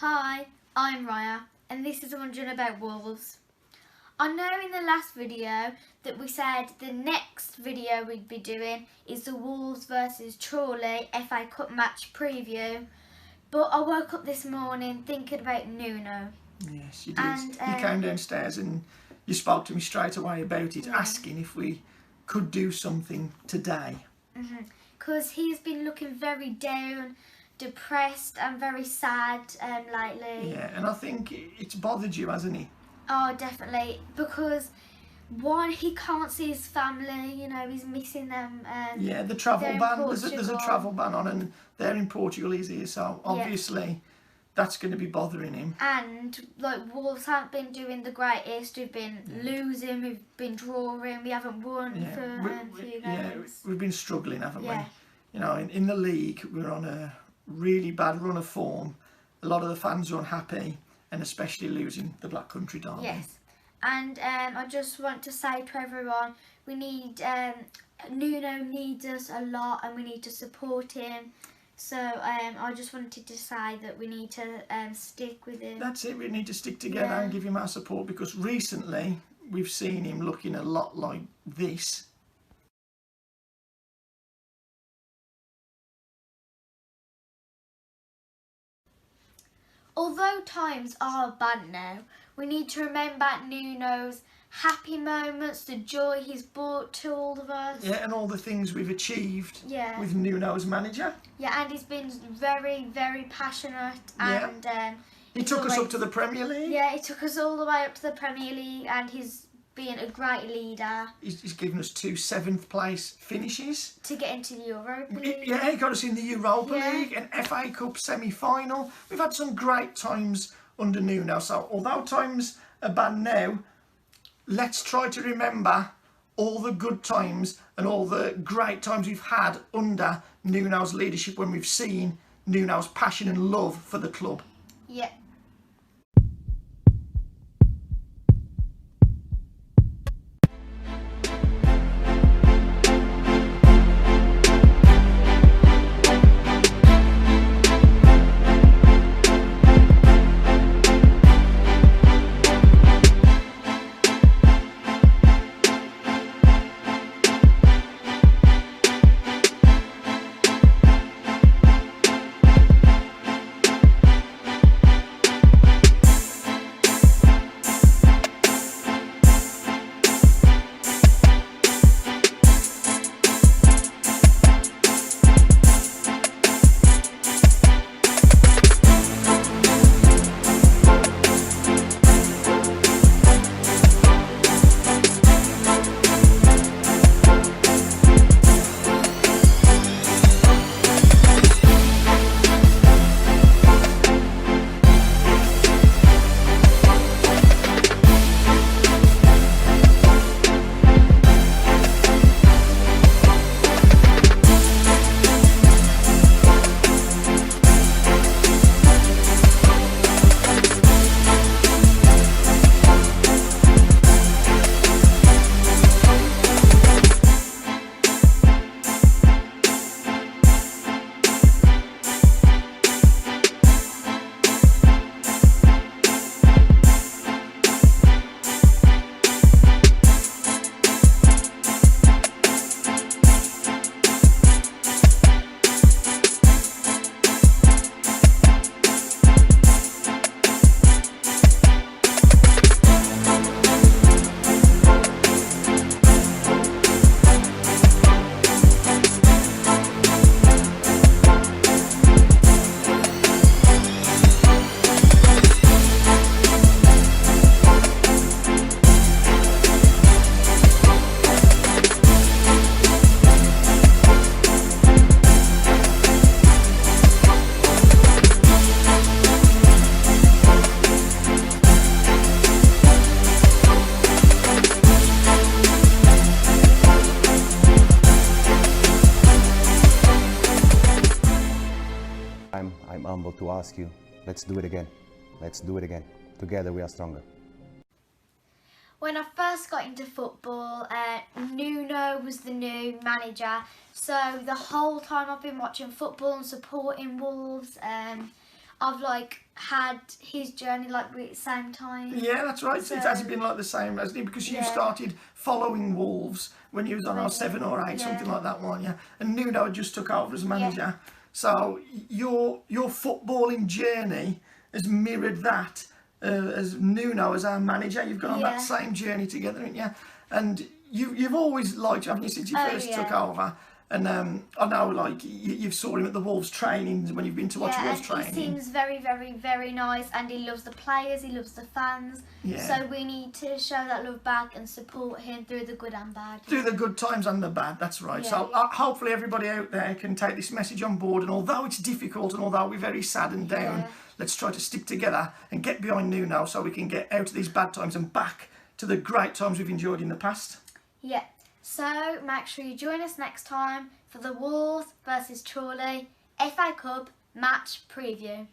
Hi, I'm Raya and this is Wondering About Wolves. I know in the last video that we said the next video we'd be doing is the Wolves versus Chorley FA Cup match preview, but I woke up this morning thinking about Nuno. Yes, you did. You came downstairs and you spoke to me straight away about it, asking if we could do something today. Because he's been looking very down, depressed and very sad lately. Yeah, and I think it's bothered you, hasn't it? Oh, definitely, because one, he can't see his family, he's missing them. Yeah, the travel ban, there's a travel ban on, and they're in Portugal, he's here, so obviously that's going to be bothering him. And Wolves haven't been doing the greatest, we've been losing, we've been drawing, we haven't won for a few games. Yeah, we've been struggling, haven't we? You know, in the league we're on a really bad run of form. A lot of the fans are unhappy, and especially losing the Black Country derby. Yes, and I just want to say to everyone, we need Nuno needs us a lot, and we need to support him. So I just wanted to say that we need to stick with him. That's it. We need to stick together and give him our support, because recently we've seen him looking a lot like this. Although times are bad now, we need to remember Nuno's happy moments, the joy he's brought to all of us. Yeah, and all the things we've achieved with Nuno as manager. Yeah, and he's been very, very passionate. And he took us up to the Premier League. Yeah, he took us all the way up to the Premier League, and he's been a great leader. He's given us 2 7th place finishes. To get into the Europa League. Yeah, he got us in the Europa League, an FA Cup semi-final. We've had some great times under Nuno, so although times are bad now, let's try to remember all the good times and all the great times we've had under Nuno's leadership, when we've seen Nuno's passion and love for the club. Yeah. I'm humbled to ask you, let's do it again. Let's do it again. Together we are stronger. When I first got into football, Nuno was the new manager. So the whole time I've been watching football and supporting Wolves, I've like had his journey like at the same time. Yeah, that's right. So- it hasn't been like the same, hasn't it? Because you Yeah. started following Wolves when you was on our 7 or 8, Yeah. something like that, weren't you? And Nuno had just took over as manager. So your footballing journey has mirrored that as Nuno as our manager. You've gone on that same journey together, haven't you? And you've always liked, haven't you, since you first took over? And I know, like, you've saw him at the Wolves trainings when you've been to watch Wolves training. He seems very, very, very nice, and he loves the players, he loves the fans. Yeah. So we need to show that love back and support him through the good and bad. Through the good times and the bad, that's right. Yeah, So hopefully everybody out there can take this message on board, and although it's difficult and although we're very sad and down, let's try to stick together and get behind Nuno so we can get out of these bad times and back to the great times we've enjoyed in the past. Yeah. So make sure you join us next time for the Wolves versus Chorley FA Cup match preview.